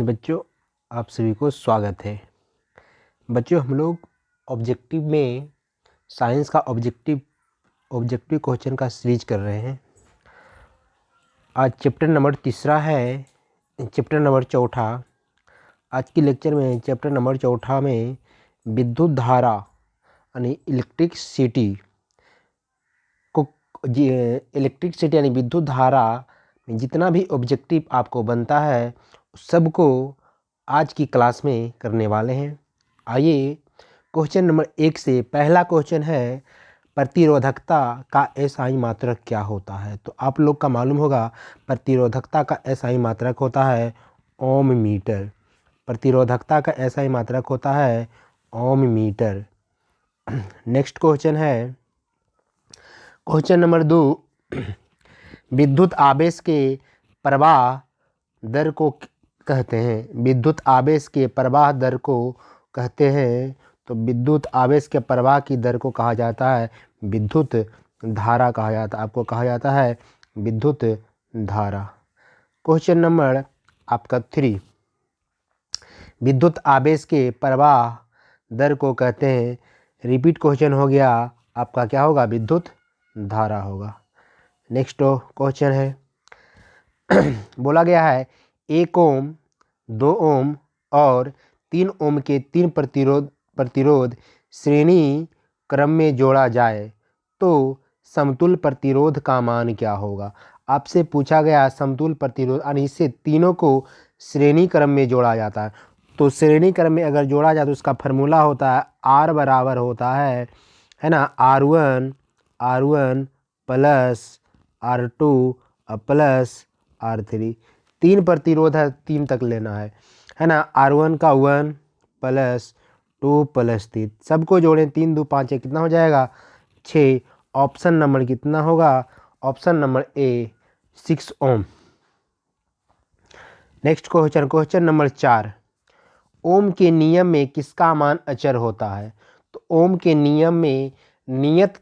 बच्चों, आप सभी को स्वागत है। बच्चों, हम लोग ऑब्जेक्टिव में साइंस का ऑब्जेक्टिव क्वेश्चन का सीरीज कर रहे हैं। आज चैप्टर नंबर 3 है, चैप्टर नंबर 4। आज की लेक्चर में चैप्टर नंबर 4 में विद्युत धारा यानी इलेक्ट्रिसिटी यानी विद्युत धारा में जितना भी ऑब्जेक्टिव आपको बनता है सबको आज की क्लास में करने वाले हैं। आइए क्वेश्चन नंबर 1 से पहला क्वेश्चन है, प्रतिरोधकता का एसआई मात्रक क्या होता है। तो आप लोग का मालूम होगा प्रतिरोधकता का एसआई मात्रक होता है ओम मीटर। प्रतिरोधकता का एसआई मात्रक होता है ओम मीटर। नेक्स्ट क्वेश्चन है क्वेश्चन नंबर 2, विद्युत आवेश के प्रवाह दर को कहते हैं। विद्युत आवेश के प्रवाह दर को कहते हैं। तो विद्युत आवेश के प्रवाह की दर को कहा जाता है विद्युत धारा कहा जाता है। आपको कहा जाता है विद्युत धारा। क्वेश्चन नंबर आपका 3, विद्युत आवेश के प्रवाह दर को कहते हैं। रिपीट क्वेश्चन हो गया, आपका क्या होगा, विद्युत धारा होगा। नेक्स्ट क्वेश्चन है बोला गया है 1 ओम, 2 ओम और 3 ओम के 3 प्रतिरोध श्रेणी क्रम में जोड़ा जाए तो समतुल्य प्रतिरोध का मान क्या होगा। आपसे पूछा गया समतुल्य प्रतिरोध यानी इससे तीनों को श्रेणी क्रम में जोड़ा जाता है। तो श्रेणी क्रम में अगर जोड़ा जाए तो उसका फार्मूला होता है R बराबर होता है ना, R1 plus R2 plus R3। 3 प्रतिरोध है, 3 तक लेना है ना। R1 का 1 प्लस 2 प्लस 3 सबको जोड़ें, 3 2 5 कितना हो जाएगा 6। ऑप्शन नंबर कितना होगा, option number A 6 ohm. Next question number 4, Ohm के नियम में किसका मान अचर होता है। तो ओम के नियम में नियत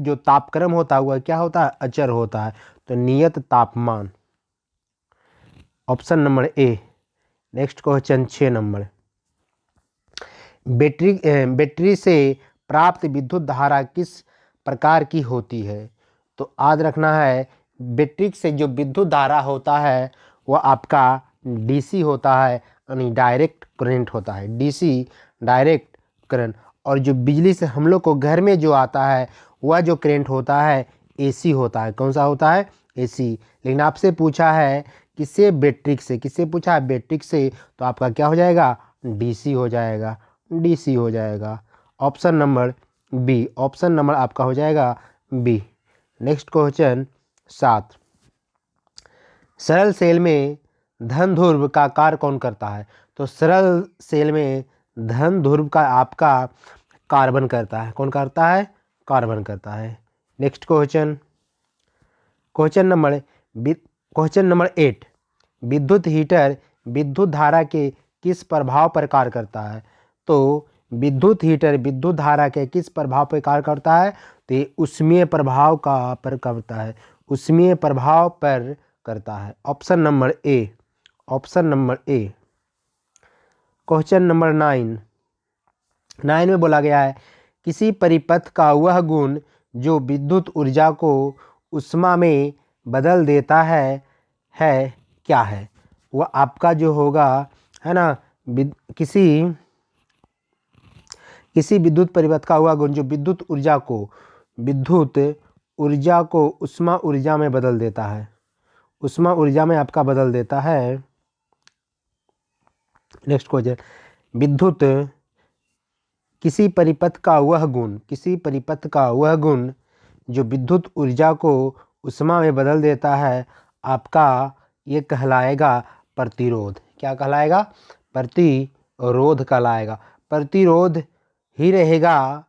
जो तापक्रम होता है वह क्या होता है, अचर होता है। तो नियत तापमान, ऑप्शन नंबर ए। नेक्स्ट क्वेश्चन 6 नंबर, बैटरी से प्राप्त विद्युत धारा किस प्रकार की होती है। तो याद रखना है बैटरी से जो विद्युत धारा होता है वह आपका डीसी होता है यानी डायरेक्ट करंट होता है, डीसी डायरेक्ट करंट। और जो बिजली से हम लोग को घर में जो आता है वह जो करंट होता है एसी होता है। कौन सा होता है, एसी। लेकिन आपसे पूछा है किससे, बैटरी से। किससे पूछा है, बैटरी से। तो आपका क्या हो जाएगा, डीसी हो जाएगा, डीसी हो जाएगा। Option number B, option number आपका हो जाएगा बी। नेक्स्ट क्वेश्चन 7, सरल सेल में धन ध्रुव का कार्य कौन करता है। तो सरल सेल में धन ध्रुव का आपका कार्बन करता है। कौन करता है, कार्बन करता है। नेक्स्ट क्वेश्चन नंबर 8, विद्युत हीटर विद्युत धारा के किस प्रभाव पर कार्य करता है। तो विद्युत हीटर विद्युत धारा के किस प्रभाव पर कार्य करता है। तो ये ऊष्मीय प्रभाव पर करता है, ऊष्मीय प्रभाव पर करता है। ऑप्शन नंबर ए, ऑप्शन नंबर ए। क्वेश्चन नंबर 9 में बोला गया है किसी परिपथ का वह गुण जो विद्युत ऊर्जा को ऊष्मा में बदल देता है क्या है। वह आपका जो होगा है ना, किसी विद्युत परिपथ का हुआ गुण जो विद्युत ऊर्जा को ऊष्मा ऊर्जा में बदल देता है, ऊष्मा ऊर्जा में आपका बदल देता है। नेक्स्ट क्वेश्चन, किसी परिपथ का वह गुण जो विद्युत ऊर्जा को ऊष्मा में बदल देता है आपका ये कहलाएगा प्रतिरोध। क्या कहलाएगा, प्रतिरोध कहलाएगा। प्रतिरोध ही रहेगा,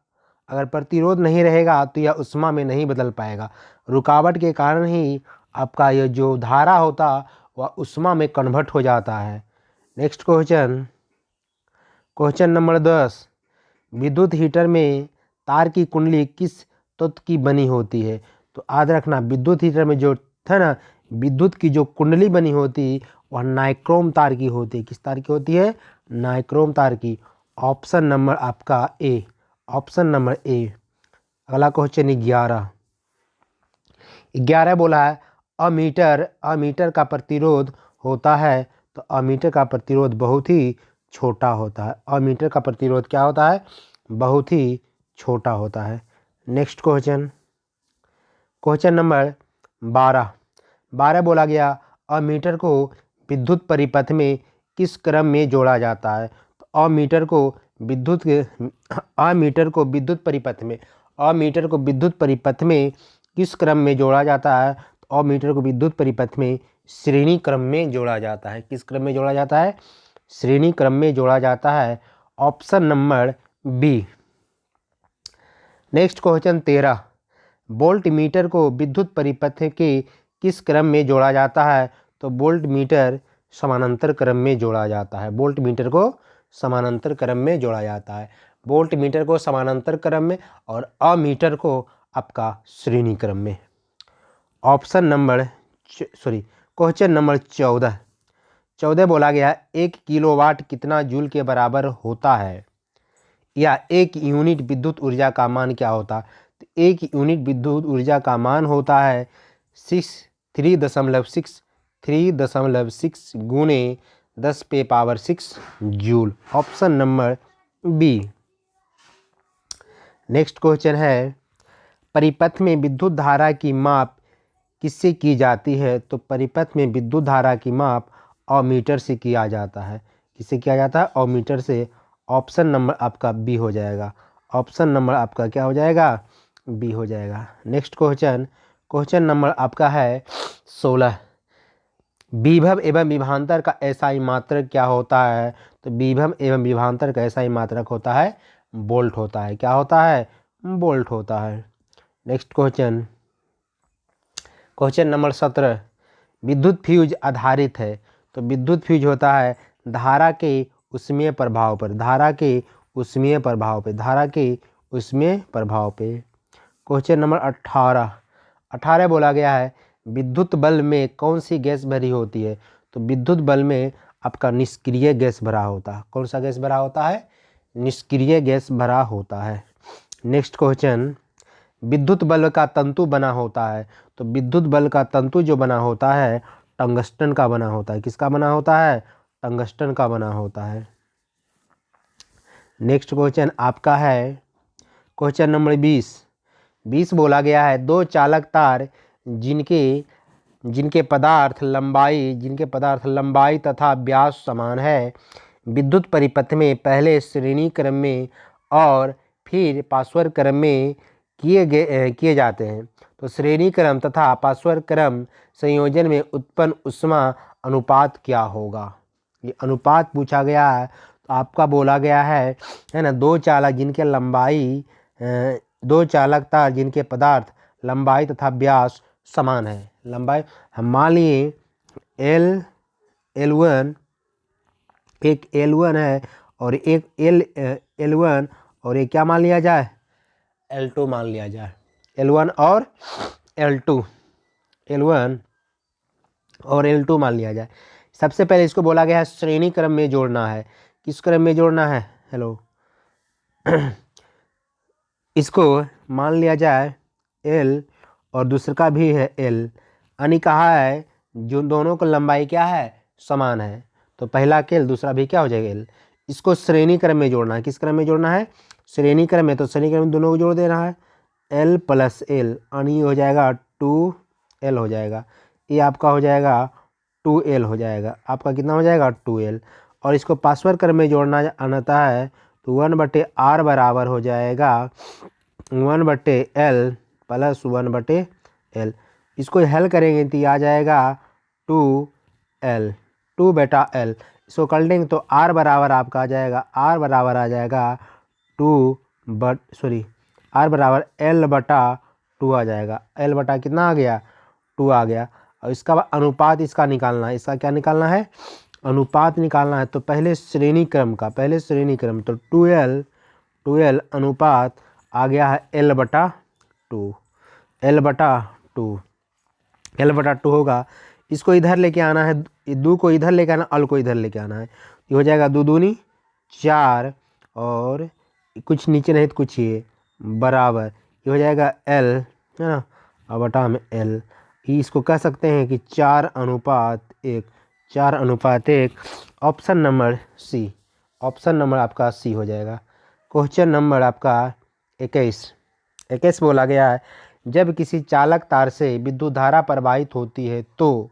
अगर प्रतिरोध नहीं रहेगा तो यह ऊष्मा में नहीं बदल पाएगा। रुकावट के कारण ही आपका यह जो धारा होता वह ऊष्मा में कन्वर्ट हो जाता है। नेक्स्ट क्वेश्चन नंबर 10, विद्युत हीटर में तार की कुंडली किस तत्व की बनी होती है। तो याद रखना विद्युत हीटर में जो था ना, विद्युत की जो कुंडली बनी होती वह नाइक्रोम तार की होती है। किस तार की होती है? नाइक्रोम तार की। ऑप्शन नंबर आपका ए, ऑप्शन नंबर ए। अगला क्वेश्चन 11 बोला है अमीटर का प्रतिरोध होता है, तो अमीटर का प्रतिरोध बहुत ही छोटा होता है। अमीटर का प्रतिरोध क्या होता है? बहुत ही छोटा होता है। नेक्स्ट क्वेश्चन नंबर 12 बोला गया अमीटर को विद्युत परिपथ में किस क्रम में जोड़ा जाता है? तो अमीटर को विद्युत परिपथ में किस क्रम में जोड़ा जाता है? तो अमीटर को विद्युत परिपथ में श्रेणी क्रम में जोड़ा जाता है। किस क्रम में जोड़ा जाता है? श्रेणी क्रम में जोड़ा जाता है। Option number B. Next question 13 volt meter को विद्युत परिपथ के किस क्रम में जोड़ा जाता है? तो वोल्ट मीटर समानांतर क्रम में जोड़ा जाता है। वोल्ट मीटर को समानांतर क्रम में जोड़ा जाता है। वोल्ट मीटर को समानांतर क्रम में और अमीटर को आपका श्रेणी क्रम में। क्वेश्चन नंबर 14 बोला गया 1 किलोवाट कितना जूल के बराबर होता है, या 1 यूनिट विद्युत ऊर्जा का मान क्या होता है? तो 1 यूनिट विद्युत ऊर्जा का मान होता है 3.6 गुणे 10⁻6 joule. Option number B. Next question है परिपथ में विद्युत धारा की माप किससे की जाती है? तो परिपथ में विद्युत धारा की माप अमीटर से किया जाता है। किससे किया जाता है? अमीटर से। ऑप्शन नंबर आपका बी हो जाएगा। ऑप्शन नंबर आपका क्या हो जाएगा? बी हो जाएगा। नेक्स्ट क्वेश्चन नंबर आपका है 16 विभव एवं विभवांतर का एसआई मात्रक क्या होता है? तो विभव एवं विभवांतर का एसआई मात्रक होता है वोल्ट होता है। क्या होता है? वोल्ट होता है। नेक्स्ट क्वेश्चन नंबर 17 विद्युत फ्यूज आधारित है, तो विद्युत फ्यूज होता है धारा के उष्मीय प्रभाव पर। क्वेश्चन नंबर 18 बोला गया है विद्युत बल्ब में कौन सी गैस भरी होती है? तो विद्युत बल्ब में आपका निष्क्रिय गैस भरा होता है। कौन सा गैस भरा होता है? निष्क्रिय गैस भरा होता है। नेक्स्ट क्वेश्चन विद्युत बल्ब का तंतु बना होता है, तो विद्युत बल्ब का तंतु जो बना होता है टंगस्टन का बना होता है। किसका बना होता है? टंगस्टन का बना होता है। नेक्स्ट क्वेश्चन आपका है क्वेश्चन नंबर 20 बोला गया है 2 चालक तार जिनके पदार्थ लंबाई तथा व्यास समान है, विद्युत परिपथ में पहले श्रेणी क्रम में और फिर पार्श्व क्रम में किए जाते हैं। तो श्रेणी क्रम तथा पार्श्व क्रम संयोजन में उत्पन्न ऊष्मा अनुपात क्या होगा? ये अनुपात पूछा गया है। तो आपका बोला गया है ना, 2 चालक तार जिनके पदार्थ लंबाई तथा व्यास समान है। लंबाई हम मान लिए L1 एक L1 है और एक L1 और एक क्या मान लिया जाए? L2 मान लिया जाए। L1 और L2 मान लिया जाए। सबसे पहले इसको बोला गया है श्रेणी क्रम में जोड़ना है। किस क्रम में जोड़ना है? हेलो इसको मान लिया जाए L और दूसरे का भी है L। यानी कहा है जो दोनों को लंबाई क्या है? समान है। तो पहला L दूसरा भी क्या हो जाएगा? L। इसको श्रेणी क्रम में जोड़ना है। किस क्रम में जोड़ना है? श्रेणी क्रम में। तो श्रेणी क्रम में दोनों को जोड़ देना है L + L यानी हो जाएगा 2L हो जाएगा। ये आपका हो जाएगा 2L हो जाएगा। आपका कितना हो जाएगा? 2L। और इसको पार्श्व क्रम में जोड़ना आना है तो 1/r बराबर हो जाएगा 1/L + 1/L। इसको हल करेंगे तो आ जाएगा 2L 2/L। इसको कर लेंगे तो R बराबर आपका आ जाएगा R बराबर आ जाएगा L/2 आ जाएगा। L बटा कितना आ गया? 2 आ गया। और इसका अनुपात इसका निकालना है। इसका क्या निकालना है? अनुपात निकालना है। तो पहले श्रेणी क्रम तो 2L अनुपात आ गया है L/2 होगा। इसको इधर लेके आना है, दो को इधर लेके आना, अल को इधर लेके आना है। ये हो जाएगा 2 दूनी 4 और कुछ नीचे नहीं तो कुछ ये बराबर, ये हो जाएगा L है ना, और बटा में L। इसको कह सकते हैं कि 4:1, 4:1। Option number C, option number आपका सी हो जाएगा। क्वेश्चन नंबर आपका 21 बोला गया है, जब किसी चालक तार से विद्युत धारा प्रवाहित होती है तो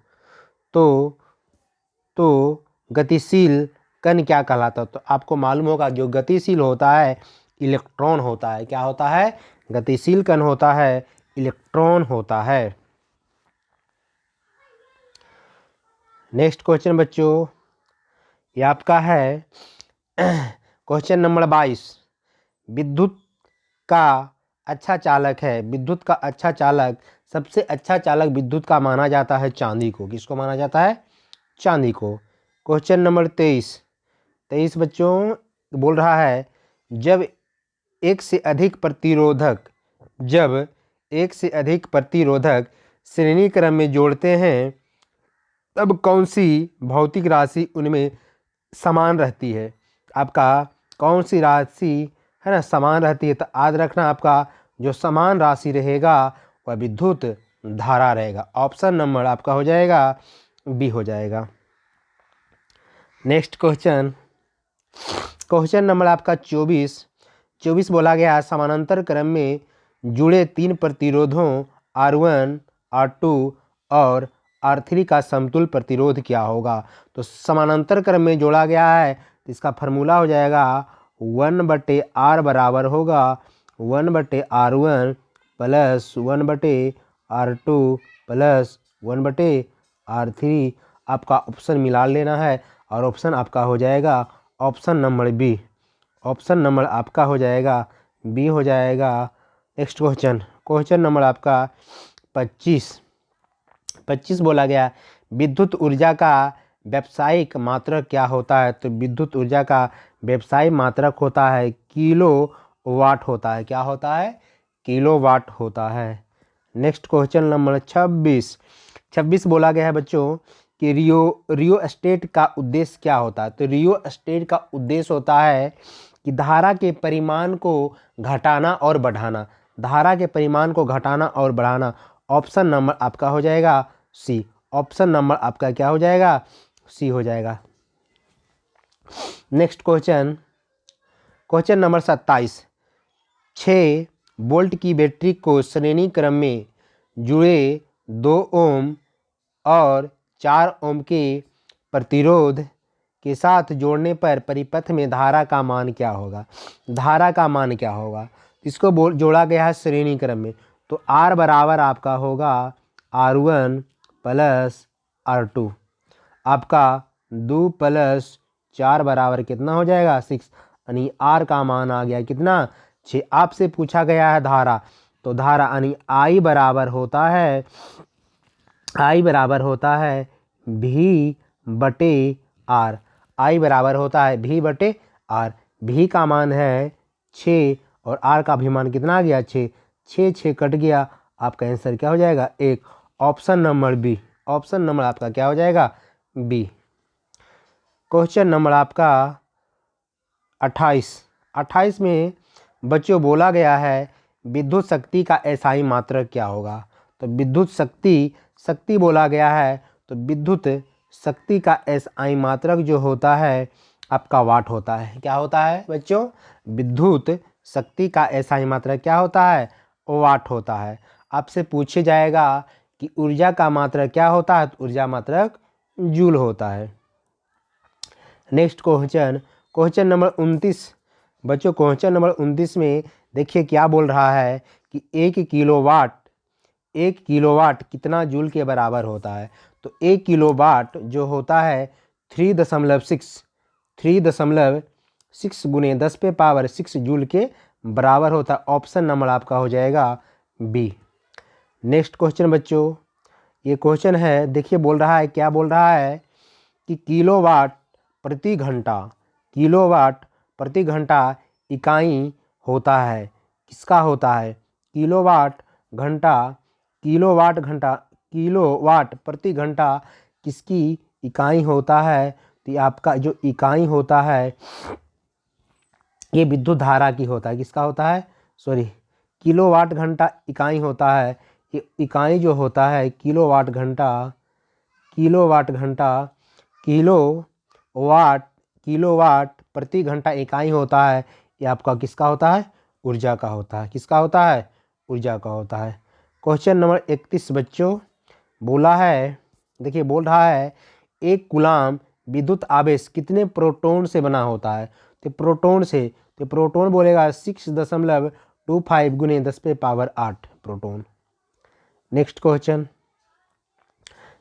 गतिशील कण क्या कहलाता है? तो आपको मालूम होगा जो गतिशील होता है इलेक्ट्रॉन होता है। क्या होता है? गतिशील कण होता है इलेक्ट्रॉन होता है। नेक्स्ट क्वेश्चन बच्चों, ये आपका है क्वेश्चन नंबर 22। विद्युत का अच्छा चालक है, विद्युत का अच्छा चालक, सबसे अच्छा चालक विद्युत का माना जाता है चांदी को। किसको माना जाता है? चांदी को। क्वेश्चन नंबर 23 बच्चों बोल रहा है, जब एक से अधिक प्रतिरोधक श्रेणी क्रम में जोड़ते हैं तब कौन सी भौतिक राशि उनमें समान रहती है? आपका कौन सी राशि है ना समान रहती है? तो याद रखना, आपका जो समान राशि रहेगा वह विद्युत धारा रहेगा। ऑप्शन नंबर आपका हो जाएगा बी हो जाएगा। नेक्स्ट क्वेश्चन नंबर आपका 24 बोला गया है, समानांतर क्रम में जुड़े 3 प्रतिरोधों R1, R2 और R3 का समतुल्य प्रतिरोध क्या होगा? तो समानांतर क्रम में जोड़ा गया है तो इसका फार्मूला हो जाएगा 1/R बराबर होगा 1/R1 plus 1/R2 plus 1/R3। आपका ऑप्शन मिला लेना है और ऑप्शन आपका हो जाएगा option number B. Option number आपका हो जाएगा बी हो जाएगा। नेक्स्ट क्वेश्चन नंबर आपका 25 बोला गया, विद्युत ऊर्जा का व्यावसायिक मात्रक क्या होता है? तो विद्युत ऊर्जा का व्यावसायिक मात्रक होता है किलो वाट होता है। क्या होता है? किलो वाट होता है। नेक्स्ट क्वेश्चन नंबर 26 बोला गया है बच्चों कि रियो स्टेट का उद्देश्य क्या होता है? तो रियो स्टेट का उद्देश्य होता है कि धारा के परिमाण को घटाना और बढ़ाना, धारा के परिमाण को घटाना और बढ़ाना। ऑप्शन नंबर आपका हो जाएगा सी। ऑप्शन नंबर आपका क्या हो जाएगा? सी हो जाएगा। Next question number 27। 6 वोल्ट की बैटरी को श्रेणी क्रम में जुड़े 2 ओम और 4 ओम के प्रतिरोध के साथ जोड़ने पर परिपथ में धारा का मान क्या होगा? धारा का मान क्या होगा? इसको जोड़ा गया है श्रेणी क्रम में, तो R बराबर आपका होगा R1 प्लस R2। आपका 2 प्लस 4 बराबर कितना हो जाएगा? 6, यानी R का मान आ गया कितना? 6। आपसे पूछा गया है धारा, तो धारा यानी I बराबर होता है V/R। I बराबर होता है V/R। V का मान है 6 और R का भी मान कितना आ गया? 6। 6 कट गया, आपका आंसर क्या हो जाएगा? 1। Option number B. Option number आपका क्या हो जाएगा? बी। क्वेश्चन नंबर आपका 28 में बच्चों बोला गया है विद्युत शक्ति का एसआई मात्रक क्या होगा? तो विद्युत शक्ति बोला गया है, तो विद्युत शक्ति का एसआई मात्रक जो होता है आपका वाट होता है। क्या होता है बच्चों? विद्युत शक्ति का एसआई मात्रक क्या होता है? वाट होता है। आपसे पूछे जाएगा कि ऊर्जा का मात्रक क्या होता है? तो ऊर्जा मात्रक जूल होता है। नेक्स्ट क्वेश्चन नंबर 29 बच्चों, क्वेश्चन नंबर 29 में देखिए क्या बोल रहा है कि 1 किलोवाट कितना जूल के बराबर होता है? तो 1 किलोवाट जो होता है 3.6 गुने 10⁻6 जूल के बराबर होता है। ऑप्शन नंबर आपका हो जाएगा बी। नेक्स्ट क्वेश्चन बच्चों, ये क्वेश्चन है, देखिए बोल रहा है, क्या बोल रहा है कि किलोवाट प्रति घंटा इकाई होता है। किसका होता है? किलोवाट घंटा किलोवाट प्रति घंटा किसकी इकाई होता है? तो ये आपका जो इकाई होता है ये विद्युत धारा की होता है। किसका होता है? सॉरी, किलोवाट घंटा इकाई होता है। ये इकाई जो होता है किलोवाट घंटा, किलोवाट घंटा, किलोवाट प्रति घंटा इकाई होता है। ये आपका किसका होता है? ऊर्जा का होता है। किसका होता है? ऊर्जा का होता है। क्वेश्चन नंबर 31 बच्चों बोला है, देखिए बोल रहा है एक कूलाम विद्युत आवेश कितने प्रोटॉन से बना होता है? तो प्रोटॉन से, तो प्रोटॉन बोलेगा 6.25 गुने 10⁸ प्रोटॉन। नेक्स्ट क्वेश्चन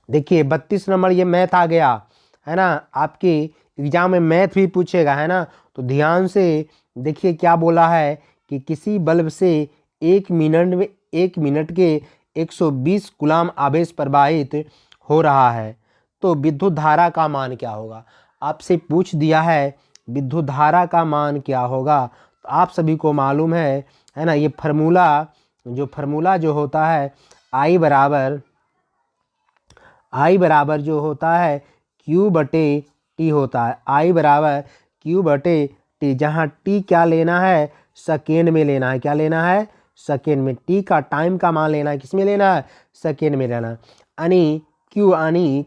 देखिए 32 नंबर, ये मैथ आ गया है ना, आपके एग्जाम में मैथ भी पूछेगा है ना, तो ध्यान से देखिए क्या बोला है कि किसी बल्ब से एक मिनट के 120 कूलाम आवेश प्रवाहित हो रहा है, तो विद्युत धारा का मान क्या होगा? आपसे पूछ दिया है विद्युत धारा का मान क्या होगा। तो आप सभी को मालूम है ना, ये फार्मूला जो होता है I बराबर जो होता है Q/T होता है। I बराबर Q/T, जहाँ T क्या लेना है? सेकेंड में लेना है। क्या लेना है? सेकेंड में। T का टाइम का मान लेना है, किस में लेना है? सेकेंड में लेना है। यानी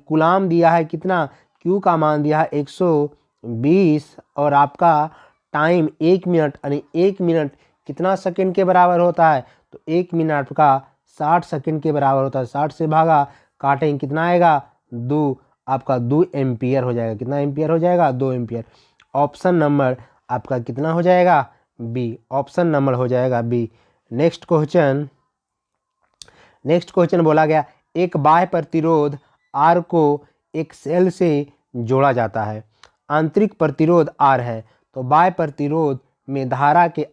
कूलाम दिया है कितना? Q का मान दिया है 120 और आपका टाइम 1 मिनट, यानी 1 मिनट कितना सेकेंड के बराबर होता है? तो 1 मिनट का 60 सेकेंड के बराबर होता है। 60 से भागा काटेंगे कितना आएगा? 2, आपका 2 एम्पियर हो जाएगा। कितना एम्पियर हो जाएगा? 2 एम्पियर। ऑप्शन नंबर आपका कितना हो जाएगा? बी। ऑप्शन नंबर हो जाएगा बी। नेक्स्ट क्वेश्चन बोला गया एक बाह्य प्रतिरोध R को एक सेल से जोड़ा जाता है। आंतरिक प्रतिरोध R है, तो बाह्य प्रतिरोध में धारा के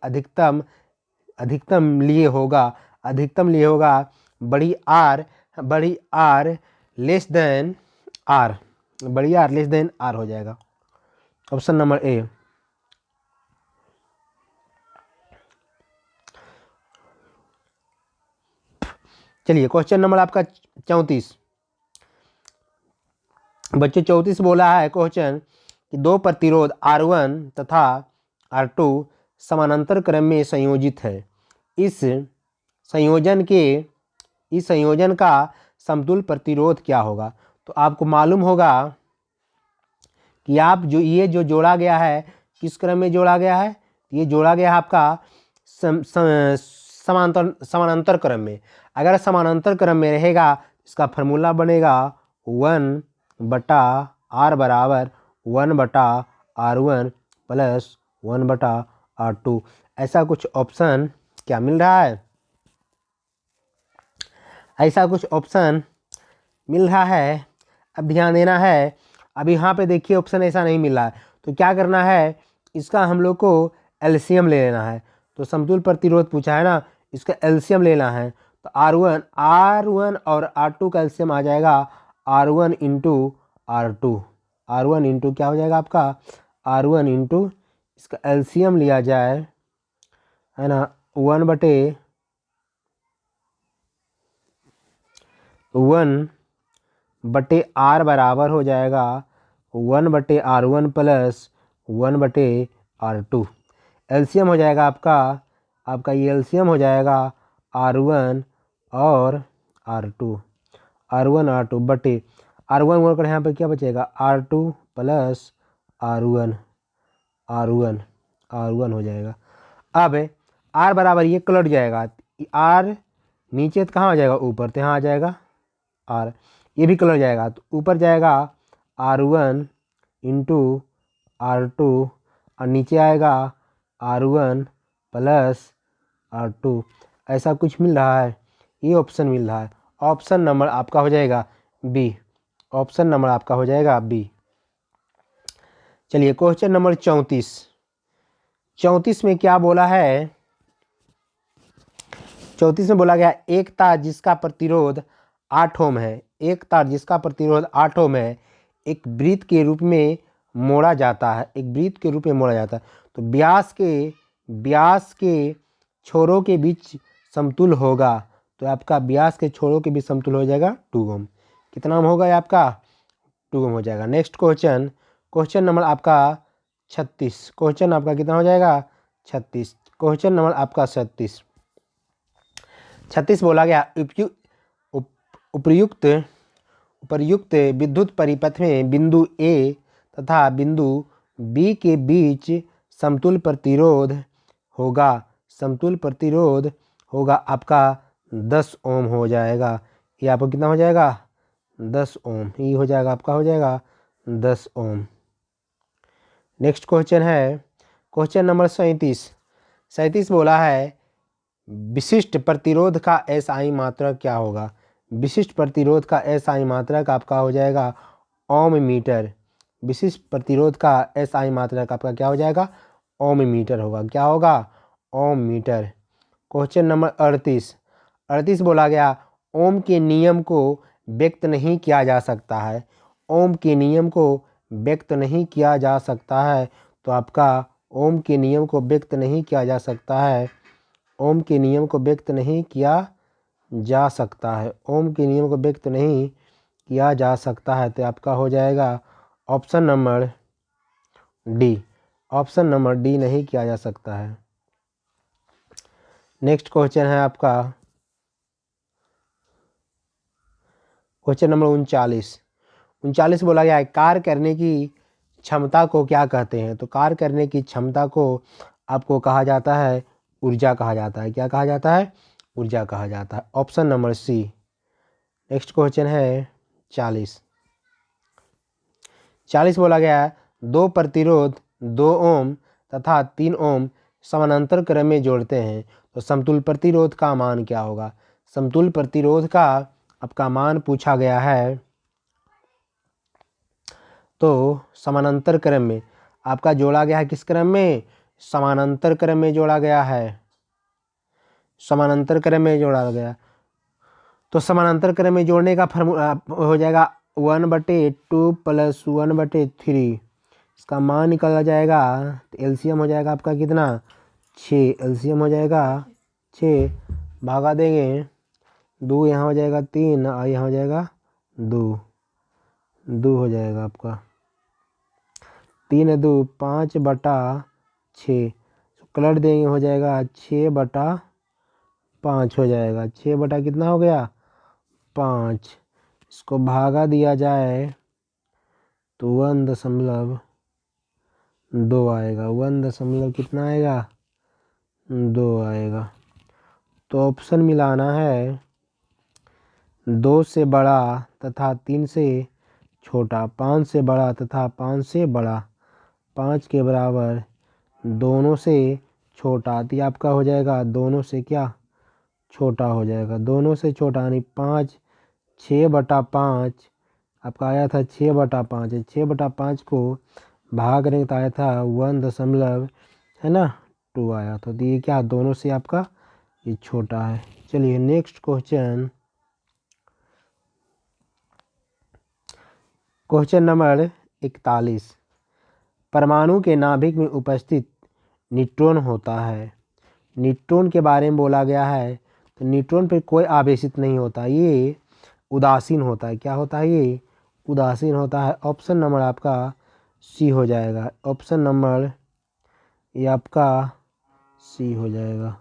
अधिकतम लिए होगा बड़ी R लेस देन R, बड़ी R लेस देन R हो जाएगा। ऑप्शन नंबर ए। चलिए क्वेश्चन नंबर आपका 34 बच्चों, 34 बोला है क्वेश्चन कि दो प्रतिरोध R1 तथा R2 समानांतर क्रम में संयोजित है। इस संयोजन का समतुल्य प्रतिरोध क्या होगा? तो आपको मालूम होगा कि आप ये जो जोड़ा गया है किस क्रम में जोड़ा गया है? ये जोड़ा गया है आपका समानांतर क्रम में। अगर समानांतर क्रम में रहेगा इसका फार्मूला बनेगा 1/R बराबर 1/R1 प्लस 1/R2। ऐसा कुछ ऑप्शन क्या मिल रहा है? ऐसा कुछ ऑप्शन मिल रहा है। अब ध्यान देना है, अब यहाँ पे देखिए ऑप्शन ऐसा नहीं मिल रहा है, तो क्या करना है? इसका हम लोग को एलसीएम ले लेना है। तो समतुल्य प्रतिरोध पूछा है ना, इसका एलसीएम लेना है। तो R1 और R2 का एलसीएम आ जाएगा R1 into R2। R1 into क्या हो जाएगा आपका? R1 इंटू इसका एलसीएम लिया जाए है ना 1/R बराबर हो जाएगा 1/R1 प्लस 1/R2। एलसीएम हो जाएगा आपका ये एलसीएम हो जाएगा R1 और R2 बटे R1 बोलकर यहाँ पे क्या बचेगा? R2 प्लस R1 हो जाएगा। अब R बराबर ये कलट जाएगा, R नीचे तो कहाँ आ जाएगा? ऊपर, तो यहाँ आ जाएगा R, ये भी कलट जाएगा तो ऊपर जाएगा R1 इंटू R2 और नीचे आएगा R1 प्लस R2। ऐसा कुछ मिल रहा है, ये ऑप्शन मिल रहा है। ऑप्शन नंबर आपका हो जाएगा बी। ऑप्शन नंबर आपका हो जाएगा बी। चलिए क्वेश्चन नंबर 34 में क्या बोला है? 34 में बोला गया एक तार जिसका प्रतिरोध 8 ओम है, एक तार जिसका प्रतिरोध 8 ओम है एक वृत्त के रूप में मोड़ा जाता है, तो व्यास के छोरों के बीच समतुल होगा। तो आपका व्यास के छोरों के भी समतुल्य हो जाएगा 2 ओम। कितना ओम होगा ये आपका 2 ओम हो जाएगा। नेक्स्ट क्वेश्चन, क्वेश्चन नंबर आपका 36। क्वेश्चन आपका कितना हो जाएगा 36। क्वेश्चन नंबर आपका 36 बोला गया उपर्युक्त विद्युत परिपथ में बिंदु ए तथा बिंदु बी के बीच समतुल्य प्रतिरोध होगा। समतुल्य प्रतिरोध होगा आपका 10 ओम हो जाएगा। ये आपको कितना हो जाएगा 10 ओम। ये हो जाएगा आपका हो जाएगा 10 ओम। नेक्स्ट क्वेश्चन है क्वेश्चन नंबर 37 बोला है विशिष्ट प्रतिरोध का एसआई मात्रक क्या होगा। विशिष्ट प्रतिरोध का एसआई मात्रक आपका हो जाएगा ओम मीटर। विशिष्ट प्रतिरोध का एसआई मात्रक आपका क्या हो जाएगा ओम मीटर होगा। क्या होगा ओम मीटर। क्वेश्चन नंबर 38 बोला गया ओम के नियम को व्यक्त नहीं किया जा सकता है। ओम के नियम को व्यक्त नहीं किया जा सकता है। तो आपका ओम के नियम को व्यक्त नहीं किया जा सकता है। ओम के नियम को व्यक्त नहीं किया जा सकता है। ओम के नियम को व्यक्त नहीं किया जा सकता है। तो आपका हो जाएगा option number D. Option number D नहीं किया जा सकता है। नेक्स्ट क्वेश्चन है आपका क्वेश्चन नंबर 39 बोला गया है कार्य करने की क्षमता को क्या कहते हैं। तो कार्य करने की क्षमता को आपको कहा जाता है ऊर्जा कहा जाता है। क्या कहा जाता है ऊर्जा कहा जाता है। Option number C. Next question है 40 बोला गया है दो प्रतिरोध 2 ओम तथा 3 ओम समानांतर क्रम में जोड़ते हैं तो समतुल्य प्रतिरोध का मान क्या होगा। समतुल्य प्रतिरोध का आपका मान पूछा गया है। तो समानांतर क्रम में आपका जोड़ा गया है किस क्रम में समानांतर क्रम में जोड़ा गया है। समानांतर क्रम में जोड़ा गया तो समानांतर क्रम में जोड़ने का फार्मूला हो जाएगा 1/2 + 1/3। इसका मान निकाला जाएगा तो एलसीएम हो जाएगा आपका कितना 6। एलसीएम हो जाएगा 6 भागा देंगे 2 यहाँ हो जाएगा 3 और यहाँ हो जाएगा 2 हो जाएगा आपका 3 2 5/6 कलट देंगे हो जाएगा 6/5 हो जाएगा। 6 बटा कितना हो गया 5। इसको भागा दिया जाए तो 1.2 आएगा। 1 कितना आएगा 2 आएगा। तो ऑप्शन मिलाना है 2 से बड़ा तथा 3 से छोटा, 5 से बड़ा तथा 5 से बड़ा, 5 के बराबर, दोनों से छोटा। तो ये आपका हो जाएगा दोनों से क्या छोटा हो जाएगा। दोनों से छोटा यानी 5 6/5 आपका आया था 6/5। 6/5 को भाग रहे तो आया था 1 है ना 2 आया था। तो ये क्या दोनों से आपका ये छोटा है। चलिए नेक्स्ट क्वेश्चन क्वेश्चन नंबर 41 परमाणु के नाभिक में उपस्थित न्यूट्रॉन होता है। न्यूट्रॉन के बारे में बोला गया है तो न्यूट्रॉन पे कोई आवेशित नहीं होता, ये उदासीन होता है। क्या होता है ये उदासीन होता है। ऑप्शन नंबर आपका सी हो जाएगा। ऑप्शन नंबर ये आपका सी हो जाएगा।